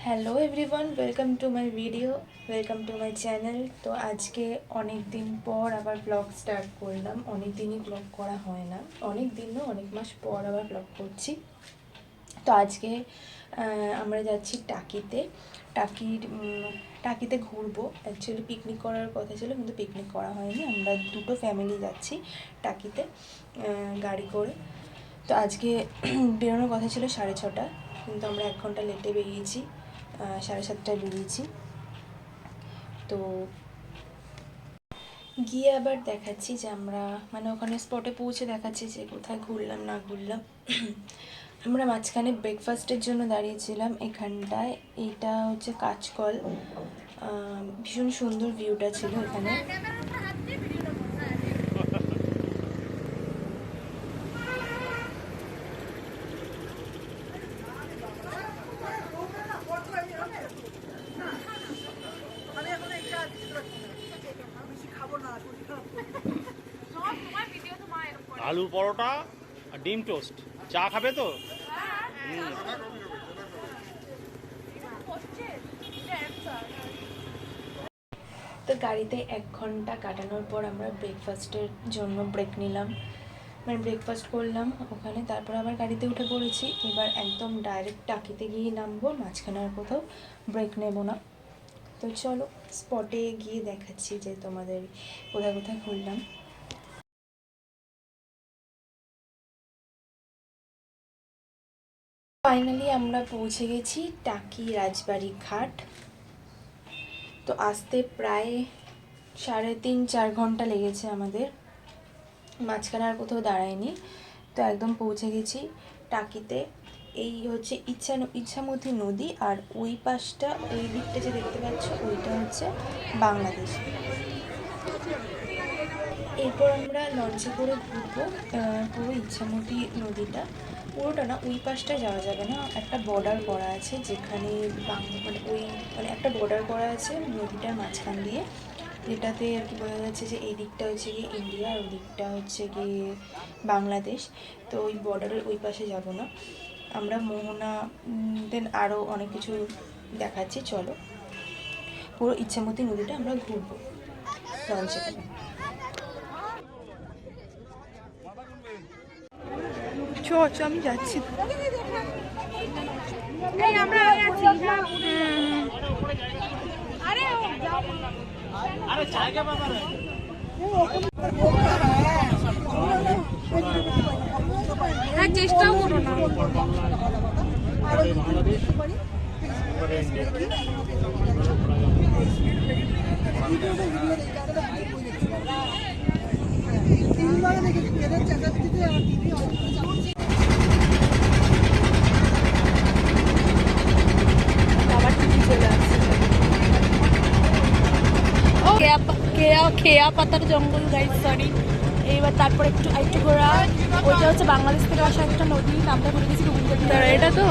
Hello everyone, welcome to my video, welcome to my channel. তো আজকে অনেক দিন পর আবার ব্লগ স্টার্ট করলাম। অনেক দিনই ব্লগ করা হয় না, অনেক দিন না, অনেক মাস পর আবার ব্লগ করছি। তো আজকে আমরা যাচ্ছি টাকিতে ঘুরবো। অ্যাকচুয়ালি পিকনিক করার কথা ছিল, কিন্তু পিকনিক করা হয়নি। আমরা দুটো ফ্যামিলি যাচ্ছি টাকিতে গাড়ি করে। তো আজকে বেরোনোর কথা ছিল 6:30, কিন্তু আমরা 1 ঘন্টা লেটে বেরিয়েছি, 7:30টায় বেরিয়েছি। তো গিয়ে আবার দেখাচ্ছি যে আমরা ওখানে স্পটে পৌঁছে দেখাচ্ছি যে কোথায় ঘুরলাম না ঘুরলাম। আমরা মাঝখানে ব্রেকফাস্টের জন্য দাঁড়িয়েছিলাম এখানটায়। এইটা হচ্ছে কাঁচকল, ভীষণ সুন্দর ভিউটা ছিল এখানে। আলু পরোটা আর ডিম টোস্ট। চা খাবে তো? তো গাড়িতে 1 ঘন্টা কাটানোর পর আমরা ব্রেকফাস্টের জন্য ব্রেক নিলাম, ব্রেকফাস্ট করলাম ওখানে। তারপর আবার গাড়িতে উঠে পড়েছি। এবার একদম ডাইরেক্ট টাকিতে গিয়ে নামবো, মাঝখানে আর কোথাও ব্রেক নেব না। তো চলো স্পটে গিয়ে দেখাচ্ছি যে তোমাদের কোথায় কোথায় ঘুরলাম। ফাইনালি আমরা পৌঁছে গেছি টাকি রাজবাড়ি ঘাট। তো আসতে প্রায় 3.5-4 ঘন্টা লেগেছে আমাদের, মাঝখানে আর কোথাও দাঁড়ায়নি। তো একদম পৌঁছে গেছি টাকিতে। এই হচ্ছে ইচ্ছামতি নদী, আর ওই পাশটা, ওই দিকটা যে দেখতে পাচ্ছ ওইটা হচ্ছে বাংলাদেশ। এরপর আমরা লঞ্চে করে ঘুরবো পুরো ইচ্ছামতি নদীটা। পুরোটা না, ওই পাশটা যাওয়া যাবে না, একটা বর্ডার করা আছে যেখানে একটা বর্ডার করা আছে নদীটার মাঝখান দিয়ে, যেটাতে আর কি বোঝা যাচ্ছে যে এই দিকটা হচ্ছে গিয়ে ইন্ডিয়া আর ওই দিকটা হচ্ছে গিয়ে বাংলাদেশ। তো ওই বর্ডারের ওই পাশে যাব না আমরা। মোহনা দেন আরও অনেক কিছু দেখাচ্ছি, চলো পুরো ইচ্ছামতি নদীটা আমরা ঘুরবো লঞ্চে করে। আমি যাচ্ছি। চেষ্টাও করো না। খেয়া পাতার জঙ্গল গাইড, সরি। এইবার তারপর একটু ঘোরা। ওইটা হচ্ছে বাংলাদেশ থেকে আসা একটা নদী, নামটা ভুলে গেছি। এটা তো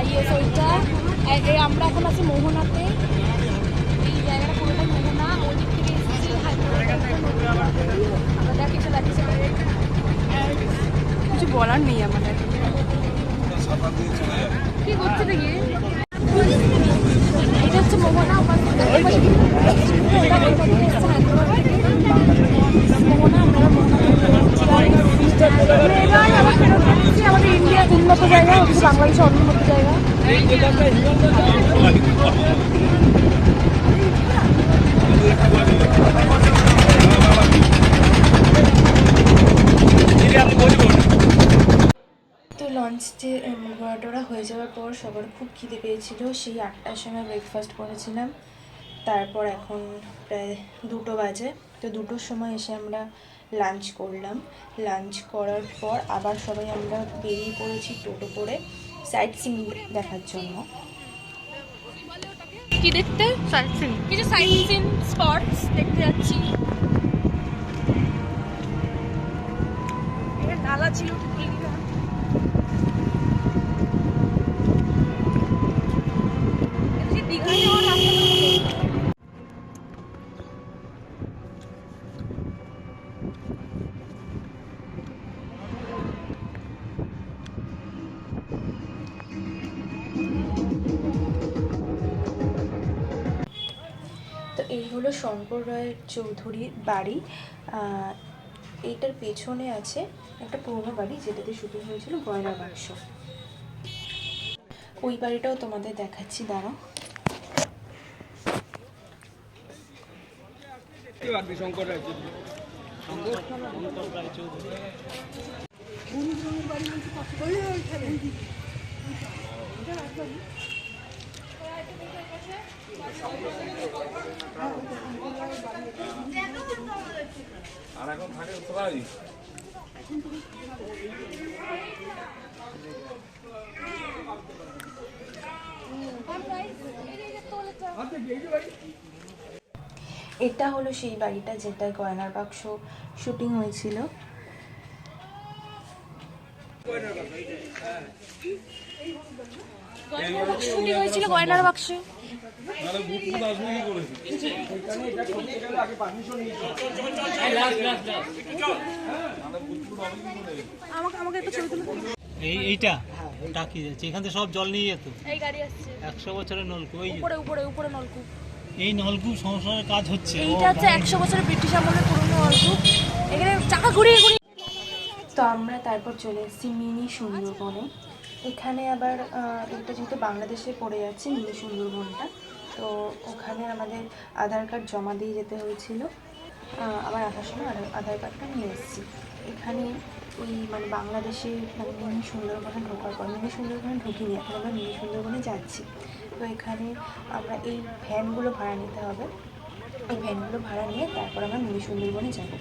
ইয়েস, ওইটা। আমরা এখন আছি মোহনাতে। এই জায়গাটা পুরোটাই মোহনা। ওই দিক থেকে এসেছি কিছু বলার নেই আমাদের। কি করছে দেখি, এটা হচ্ছে মোহনা। আমাদের ইন্ডিয়ার উন্নত জায়গা, হচ্ছে বাংলাদেশের অনুন্নত জায়গা। তো লঞ্চ যে ঘোরাটোরা হয়ে যাওয়ার পর সবার খুব খিদে পেয়েছিল। সেই 8টার সময় ব্রেকফাস্ট করেছিলাম। তারপর এখন প্রায় 2টো বাজে। তো 2টোর সময় এসে আমরা লাঞ্চ করলাম। লাঞ্চ করার পর আবার সবাই আমরা বেরিয়ে পড়েছি টোটো করে সাইট সিন দেখার জন্য। কি দেখতে? কিছু সাইট সিন স্পটস দেখতে যাচ্ছি। নালা ছিল দীঘায় যাওয়ার রাস্তা। হলো শঙ্কর রায় চৌধুরীর বাড়ি। এইটার পেছনে আছে একটা পুরোনো বাড়ি যেটাতে শুটিং হয়েছিল গয়নার বাক্স। ওই বাড়িটাও তোমাদের দেখাচ্ছি, দাঁড়াও। শঙ্কর রায়চৌধুরী। আর এখন থাকে উত্তরাদি এটা হলো সেই বাড়িটা যেটায় গয়নার বাক্স শুটিং হয়েছিল। শুটিং হয়েছিল গয়নার বাক্সে। আমাকে একটা ছবি তুলে এইটা টাকি যাচ্ছে, এখান থেকে সব জল নিয়ে যেত। এই গাড়ি আসছে 100 বছরের নলকূপ, ওই যে উপরে উপরে উপরে নলকূপ। এই নলকূপ সংস্কারের কাজ হচ্ছে। এইটা হচ্ছে 100 বছরের ব্রিটিশ আমলের পুরনো নলকূপ। এখানে চাকা ঘুরিয়ে ঘুরিয়ে। তো আমরা তারপর চলে এসেছি মিনি সুন্দরবনে। এখানে আবার এটা যেহেতু বাংলাদেশে পড়ে যাচ্ছে মিনি সুন্দরবনটা, তো ওখানে আমাদের আধার কার্ড জমা দিয়ে যেতে হয়েছিল। আবার আসার সময় আধার কার্ডটা নিয়ে এসেছি। এখানে ওই মানে বাংলাদেশে মানে মিনি সুন্দরবনে ঢোকার পর, মিনি সুন্দরবনে ঢুকিনি, এখন আমরা মিনি সুন্দরবনে যাচ্ছি। তো এখানে আমরা এই ভ্যানগুলো ভাড়া নিতে হবে, এই ভ্যানগুলো ভাড়া নিয়ে তারপর আমরা মিনি সুন্দরবনে যাবো।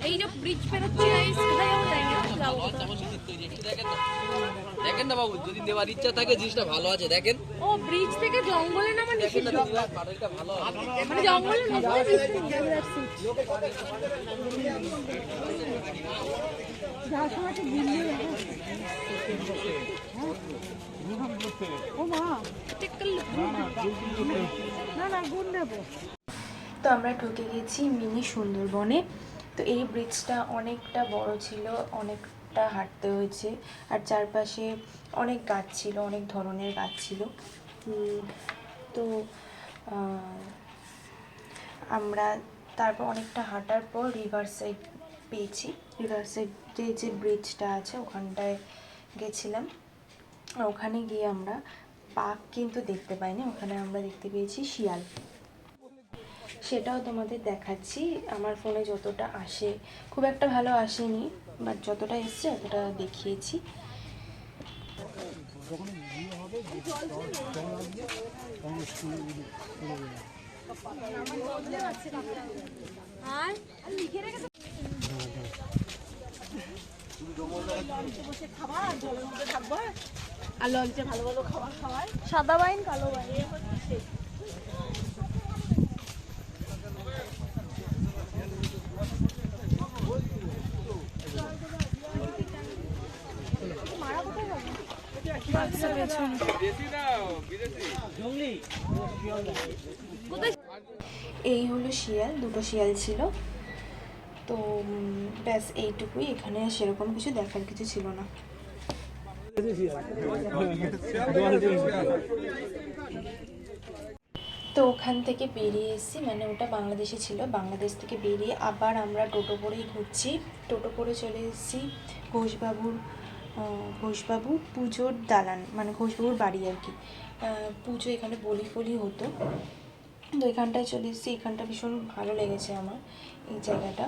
এই যে ব্রিজ পেরোচ্ছে গাইস, কোথায় যাবো জানি না, যাবো। দেখেন না বাবু, যদি নেওয়ার ইচ্ছা থাকে জিনিসটা ভালো আছে, দেখেন। ও ব্রিজ থেকে জঙ্গলে নামা নিষিদ্ধ, বাড়িটা ভালো আছে। মানে জঙ্গলে নামা নিষিদ্ধ। তো আমরা ঢুকে গেছি মিনি সুন্দরবনে। তো এই ব্রিজটা অনেকটা বড় ছিল, অনেকটা হাঁটতে হয়েছে, আর চারপাশে অনেক গাছ ছিল, অনেক ধরনের গাছ ছিল। তো আমরা তারপর অনেকটা হাঁটার পর রিভার সাইড পেয়েছি। রিভার সাইডে যে ব্রিজটা আছে ওখানটায় গেছিলাম। ওখানে গিয়ে আমরা বাঘ কিন্তু দেখতে পাইনি, ওখানে আমরা দেখতে পেয়েছি শিয়াল। সেটাও তোমাদের দেখাচ্ছি। আমার ফোনে যতটা আসে, খুব একটা ভালো আসেনি, বাট যতটা এসছে ততটা দেখিয়েছি। আর লঞ্চে ভালো ভালো খাবার খাওয়ায়, সাদা বাইন কালো বাইন। এই হলো শিয়াল, দুটো শিয়াল ছিল। তো ব্যাস এইটুকুই, এখানে সেরকম কিছু দেখার কিছু ছিল না। তো ওখান থেকে বেরিয়ে এসেছি, মানে ওটা বাংলাদেশে ছিল, বাংলাদেশ থেকে বেরিয়ে আবার আমরা টোটো করেই ঘুরছি। টোটো করে চলে এসেছি ঘোষবাবু পুজোর দালান, মানে ঘোষবাবুর বাড়ি আর কি। পুজো এখানে বলি ফলি হতো। তো এখানটায় চলে এসেছি, এখানটা ভীষণ ভালো লেগেছে আমার এই জায়গাটা।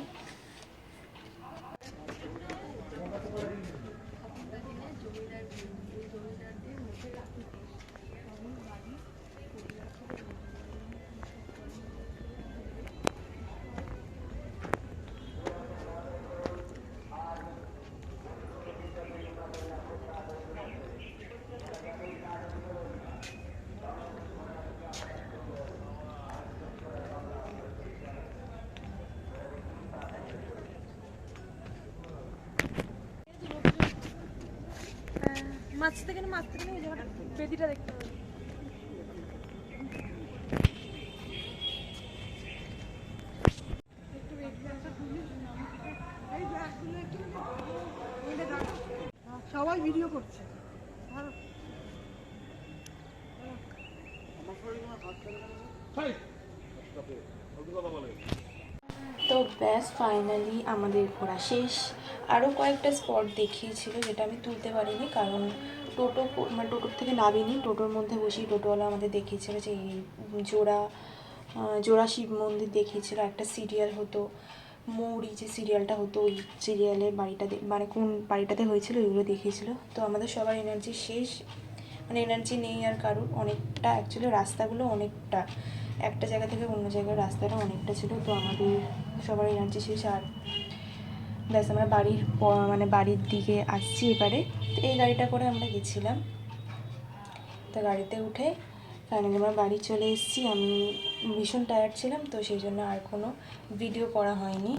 মাছ থেকে না ওই জায়গাটা বেদিটা দেখতে হবে। সবাই ভিডিও করছে। তো ব্যাস ফাইনালি আমাদের ঘোরা শেষ। আরও কয়েকটা স্পট দেখিয়েছিল যেটা আমি তুলতে পারিনি, কারণ মানে টোটোর থেকে নামিনি, টোটোর মধ্যে বসেই টোটোওয়ালা আমাদের দেখিয়েছিল যে এই জোড়া শিব মন্দির দেখিয়েছিল, একটা সিরিয়াল হতো মৌরি, যে সিরিয়ালটা হতো ওই সিরিয়ালের বাড়িটা মানে কোন বাড়িটাতে হয়েছিল ওইগুলো দেখিয়েছিল। তো আমাদের সবার এনার্জি শেষ, মানে এনার্জি নেই আর কারোর। অনেকটা অ্যাকচুয়ালি রাস্তাগুলো অনেকটা একটা জায়গা থেকে অন্য জায়গার রাস্তাটা অনেকটা ছিল। তো আমাদের সবার এনার্জি শেষ, আর ব্যাস আমরা মানে বাড়ির দিকে আসছি এবারে। তো এই গাড়িটা করে আমরা গেছিলাম। তো গাড়িতে উঠে ফাইনালি আমরা বাড়ি চলে এসেছি। আমি ভীষণ টায়ার্ড ছিলাম, তো সেই জন্য আর কোনো ভিডিও করা হয়নি।